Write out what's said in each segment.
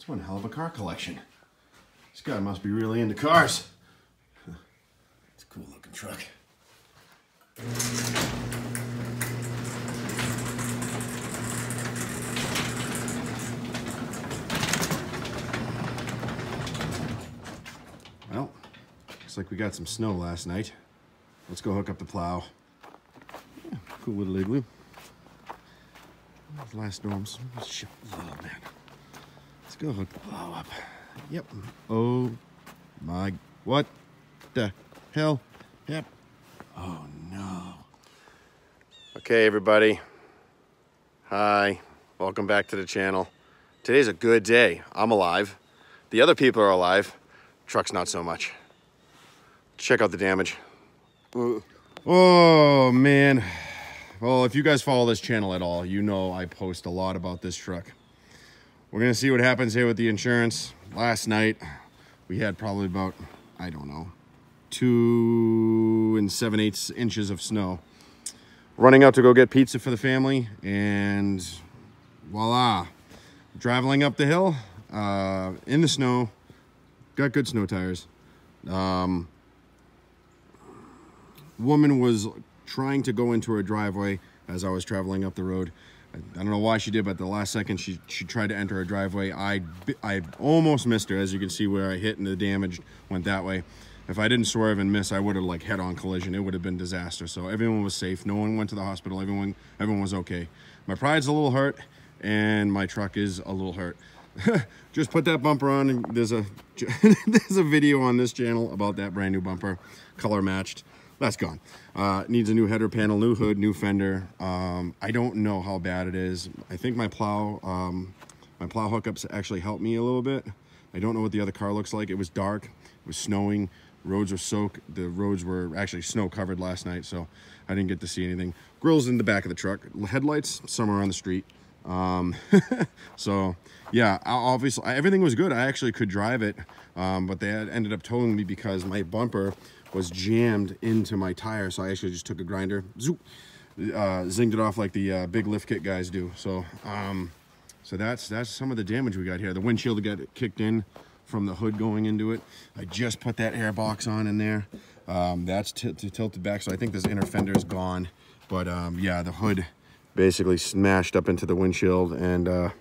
It's one hell of a car collection. This guy must be really into cars. It's a cool looking truck. Well, looks like we got some snow last night. Let's go hook up the plow. Yeah, cool little igloo. Last storms. Oh man. Let's go hook the plow up. Yep. Oh my. What the hell? Yep. Oh no. Okay, everybody. Hi. Welcome back to the channel. Today's a good day. I'm alive. The other people are alive. Truck's not so much. Check out the damage. Oh man. Well, if you guys follow this channel at all, you know I post a lot about this truck. We're gonna see what happens here with the insurance. Last night, we had probably about, I don't know, 2 7/8 inches of snow. Running out to go get pizza for the family, and voila. Traveling up the hill, in the snow, got good snow tires. Woman was trying to go into her driveway as I was traveling up the road. I don't know why she did, but the last second she tried to enter her driveway. I almost missed her, as you can see where I hit and the damage went that way. If I didn't swerve and miss, I would have like head-on collision. It would have been disaster. So everyone was safe. No one went to the hospital. Everyone was okay. My pride's a little hurt, and my truck is a little hurt. Just put that bumper on, and there's a video on this channel about that brand new bumper, color matched. That's gone. Needs a new header panel, new hood, new fender. I don't know how bad it is. I think my plow hookups actually helped me a little bit. I don't know what the other car looks like. It was dark. It was snowing. Roads were soaked. The roads were actually snow covered last night, so I didn't get to see anything. Grill's in the back of the truck. Headlights somewhere on the street. So yeah, obviously everything was good. I actually could drive it, but they ended up towing me because my bumper was jammed into my tire. So I actually just took a grinder, zoop, zinged it off like the big lift kit guys do. So so that's some of the damage we got here. The windshield got kicked in from the hood going into it. I just put that air box on in there. That's tilted back, so I think this inner fender is gone. But yeah, the hood basically smashed up into the windshield, and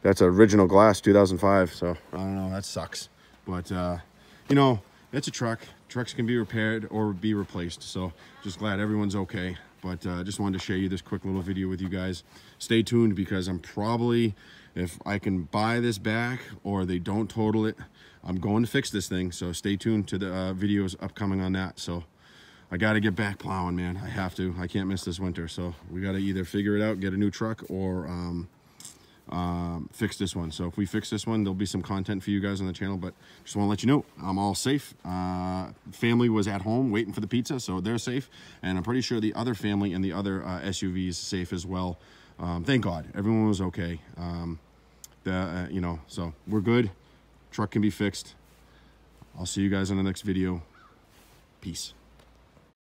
that's original glass, 2005. So I don't know, that sucks. But you know, it's a truck. Trucks can be repaired or be replaced. So just glad everyone's okay. But just wanted to share you this quick little video with you guys. Stay tuned, because I'm probably, if I can buy this back or they don't total it, I'm going to fix this thing. So stay tuned to the videos upcoming on that. So I got to get back plowing, man. I have to. I can't miss this winter. So we got to either figure it out, get a new truck, or fix this one. So if we fix this one, there'll be some content for you guys on the channel. But just want to let you know I'm all safe. Family was at home waiting for the pizza, so they're safe, and I'm pretty sure the other family and the other SUVs safe as well. Thank God everyone was okay. You know, so we're good. Truck can be fixed. I'll see you guys in the next video. Peace.